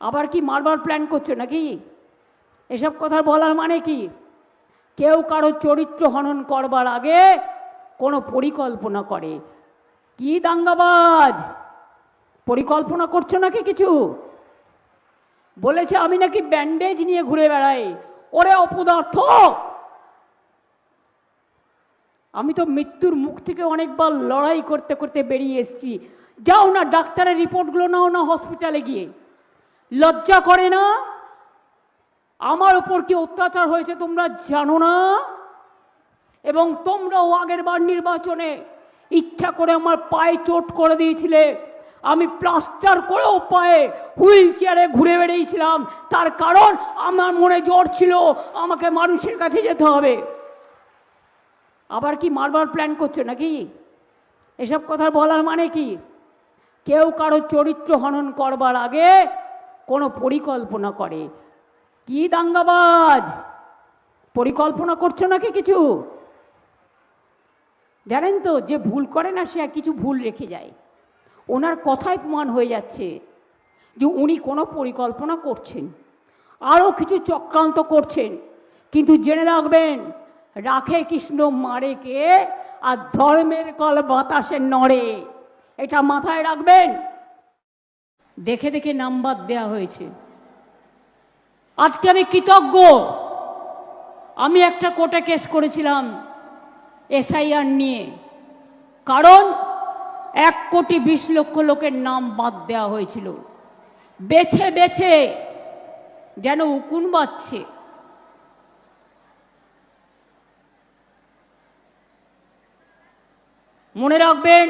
আবার কি মারবার প্ল্যান করছো নাকি? এসব কথা বলার মানে কি? কেউ কারো চরিত্র হনন করবার আগে কোনো পরিকল্পনা করে। কি দাঙ্গাবাজ, পরিকল্পনা করছো নাকি কিছু? বলেছে আমি নাকি ব্যান্ডেজ নিয়ে ঘুরে বেড়াই। ওরে অপদার্থ, আমি তো মৃত্যুর মুখ থেকে অনেকবার লড়াই করতে করতে বেরিয়ে এসেছি। যাও না ডাক্তারের রিপোর্টগুলো নাও না হসপিটালে গিয়ে। লজ্জা করে না? আমার ওপর কি অত্যাচার হয়েছে তোমরা জানো না? এবং তোমরাও আগের বার নির্বাচনে ইচ্ছা করে আমার পায়ে চোট করে দিয়েছিলে। আমি প্লাস্টার করেও পায়ে হুইল চেয়ারে ঘুরে বেড়িয়েছিলাম, তার কারণ আমার মনে জ্বর ছিল, আমাকে মানুষের কাছে যেতে হবে। আবার কি মারবার প্ল্যান করছো নাকি? এসব কথা বলার মানে কি? কেউ কারো চরিত্র হনন করবার আগে কোনো পরিকল্পনা করে। কি দাঙ্গাবাজ, পরিকল্পনা করছো নাকি কিছু? জানেন তো, যে ভুল করে না সে কিছু ভুল রেখে যায়। ওনার কথায় প্রমাণ হয়ে যাচ্ছে যে উনি কোনো পরিকল্পনা করছেন, আরও কিছু চক্রান্ত করছেন। কিন্তু জেনে রাখবেন, রাখে কৃষ্ণ মারে কে, আর ধর্মের কল বাতাসে নড়ে, এটা মাথায় রাখবেন। দেখে দেখে নাম্বার দেয়া হয়েছে। আজকে আমি কৃতজ্ঞ, আমি একটা কোর্টে কেস করেছিলাম এসআইআর নিয়ে, কারণ 1,20,00,000 লোকের নাম বাদ দেওয়া হয়েছিল। বেছে বেছে যেন উকুন বাজছে। মনে রাখবেন,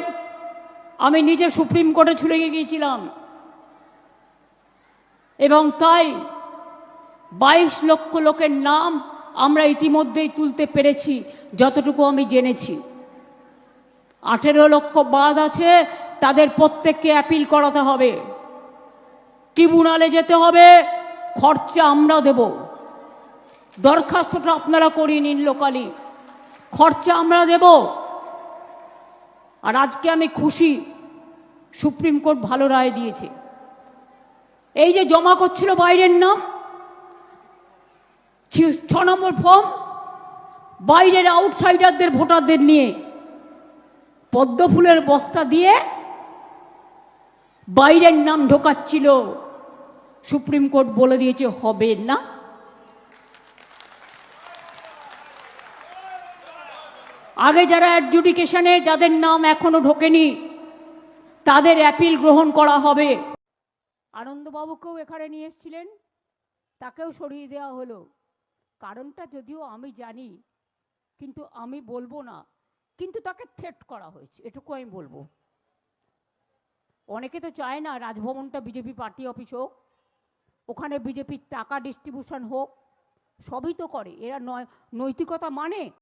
আমি নিজে সুপ্রিম কোর্টে ছুটে গিয়েছিলাম এবং তাই 22 লক্ষ লোকের নাম আমরা ইতিমধ্যেই তুলতে পেরেছি, যতটুকু আমি জেনেছি। 18 লক্ষ বাদ আছে, তাদের প্রত্যেককে অ্যাপিল করাতে হবে, ট্রিব্যুনালে যেতে হবে, খরচা আমরা দেব। দরখাস্তটা আপনারা করিয়ে নিন লোকালি, খরচা আমরা দেব। আর আজকে আমি খুশি, সুপ্রিম কোর্ট ভালো রায় দিয়েছে। এই যে জমা করছিল বাইরের নাম, 6 নম্বর ফর্ম, বাইরের আউটসাইডারদের ভোটারদের নিয়ে পদ্ম ফুলের বস্তা দিয়ে বাইরের নাম ঢোকাচ্ছিল। সুপ্রিম কোর্ট বলে দিয়েছে হবে না। আগে যারা অ্যাডজুডিকেশনে, যাদের নাম এখনো ঢোকেনি, তাদের অ্যাপিল গ্রহণ করা হবে। আনন্দবাবুকেও এখানে নিয়ে এসেছিলেন, তাকেও সরিয়ে দেওয়া হলো। কারণটা যদিও আমি জানি, কিন্তু আমি বলবো না, কিন্তু তাকে থ্রেট করা হয়েছে, এটুকু আমি বলবো। অনেকে তো চায় না রাজভবনটা বিজেপি পার্টি অফিস হোক, ওখানে বিজেপির টাকা ডিস্ট্রিবিউশন হোক, সবই তো করে এরা। নৈতিকতা মানে